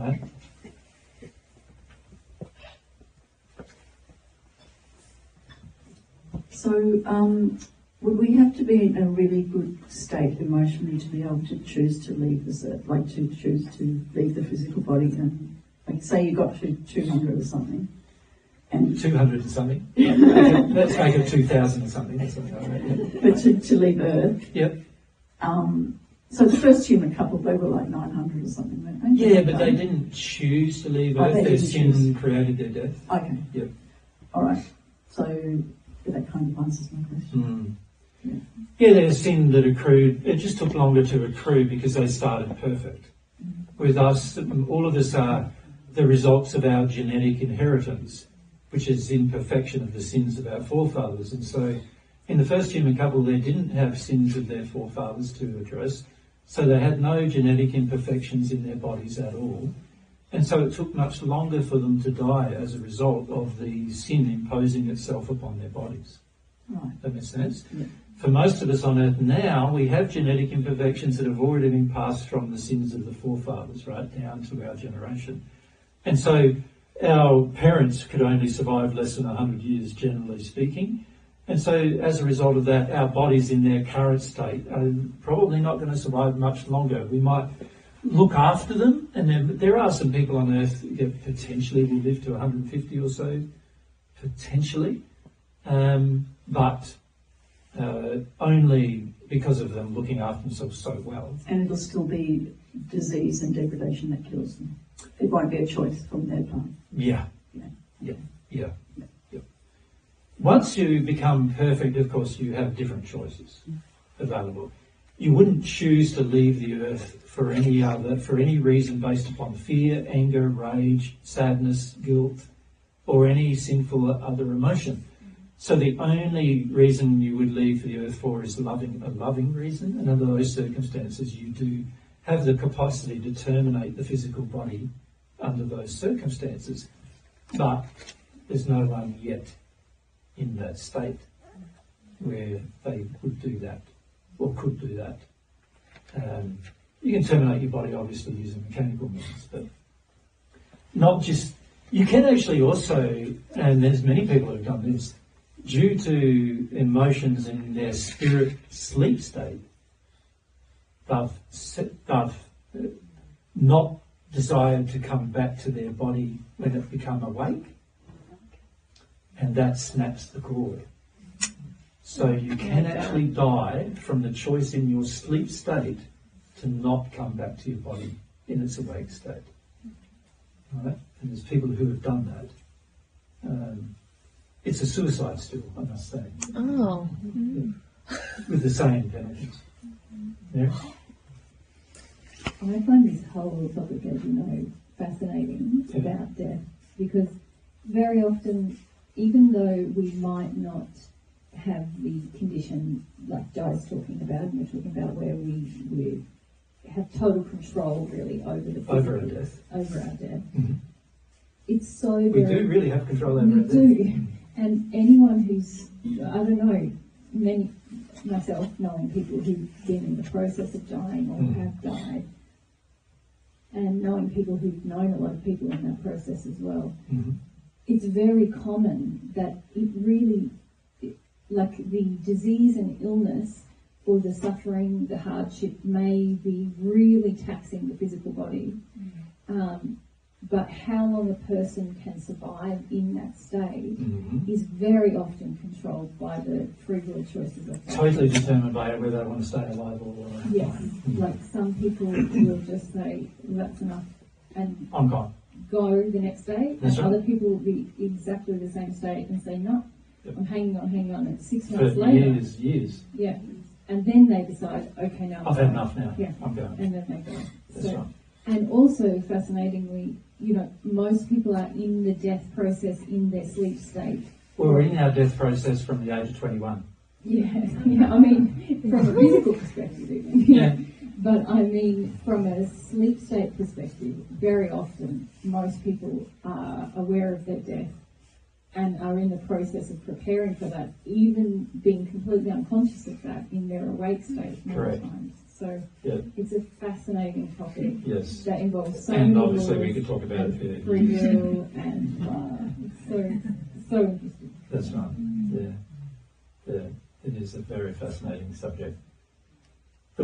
Right? So, would we have to be in a really good state emotionally to be able to choose to leave choose to leave the physical body? And like, say you got to 200 or something, and 200 and something. Let's make it 2,000 and something. That's something like that. Yeah. but to leave Earth. Yep. So the first human couple, they were like 900 or something, weren't they? Yeah, but they didn't choose to leave Earth. Their sin created their death. Okay. Yep. All right. So that kind of answers my question. Yeah, their sin that accrued, it just took longer to accrue because they started perfect. With us, all of us are the results of our genetic inheritance, which is imperfection of the sins of our forefathers. And so in the first human couple, they didn't have sins of their forefathers to address, so they had no genetic imperfections in their bodies at all. And so it took much longer for them to die as a result of the sin imposing itself upon their bodies. Right. That makes sense? Yeah. For most of us on Earth now, we have genetic imperfections that have already been passed from the sins of the forefathers right down to our generation. And so our parents could only survive less than 100 years, generally speaking. And so as a result of that, our bodies in their current state are probably not going to survive much longer. We might look after them, and there are some people on Earth that potentially will live to 150 or so, potentially, but only because of them looking after themselves so well. And it'll still be disease and degradation that kills them. It won't be a choice from their part. Yeah. Yeah. Once you become perfect, of course, you have different choices available. You wouldn't choose to leave the Earth for any reason based upon fear, anger, rage, sadness, guilt, or any sinful other emotion. So the only reason you would leave the Earth for is a loving reason, and under those circumstances you do have the capacity to terminate the physical body under those circumstances. But there's no one yet in that state where they would do that, or could do that. You can terminate your body obviously using mechanical means, but not just, you can actually also, and there's many people who have done this, due to emotions in their spirit sleep state, they've not desired to come back to their body when it become awake, and that snaps the cord. So you can actually die from the choice in your sleep state to not come back to your body in its awake state. Right? And there's people who have done that. It's a suicide still, I must say. Oh. With the same penalties. Yeah. I find this whole topic, as you know, fascinating about death, because very often, even though we might not have the condition like Jai's talking about, and you're talking about where we have total control really over the Over our death. Over our death. Mm-hmm. It's so We do really have control over we our death. do. And anyone who's, I don't know, myself knowing people who've been in the process of dying or have died, and knowing people who've known a lot of people in that process as well, it's very common that it really, like the disease and illness or the suffering, the hardship may be really taxing the physical body. But how long a person can survive in that state is very often controlled by the free will choices of life. Totally determined by whether they want to stay alive or yes, like some people will just say, well, that's enough, and I'm gone. Go the next day. That's and right. other people will be exactly the same state and say, no, I'm hanging on, and 6 For months later. years. Yeah. And then they decide, okay, now I've had enough now. Yeah. I'm going. And then they go. That's right. And also, fascinatingly, most people are in the death process in their sleep state. We're in our death process from the age of 21. Yeah, I mean, from a physical perspective even. Yeah. But I mean, from a sleep state perspective, very often, most people are aware of their death and are in the process of preparing for that, even being completely unconscious of that in their awake state many Correct. times. So Yeah. it's a fascinating topic Yes. that involves so And many obviously we laws could talk about it and for free years. will and it's so interesting. That's right. Yeah. Yeah. It is a very fascinating subject.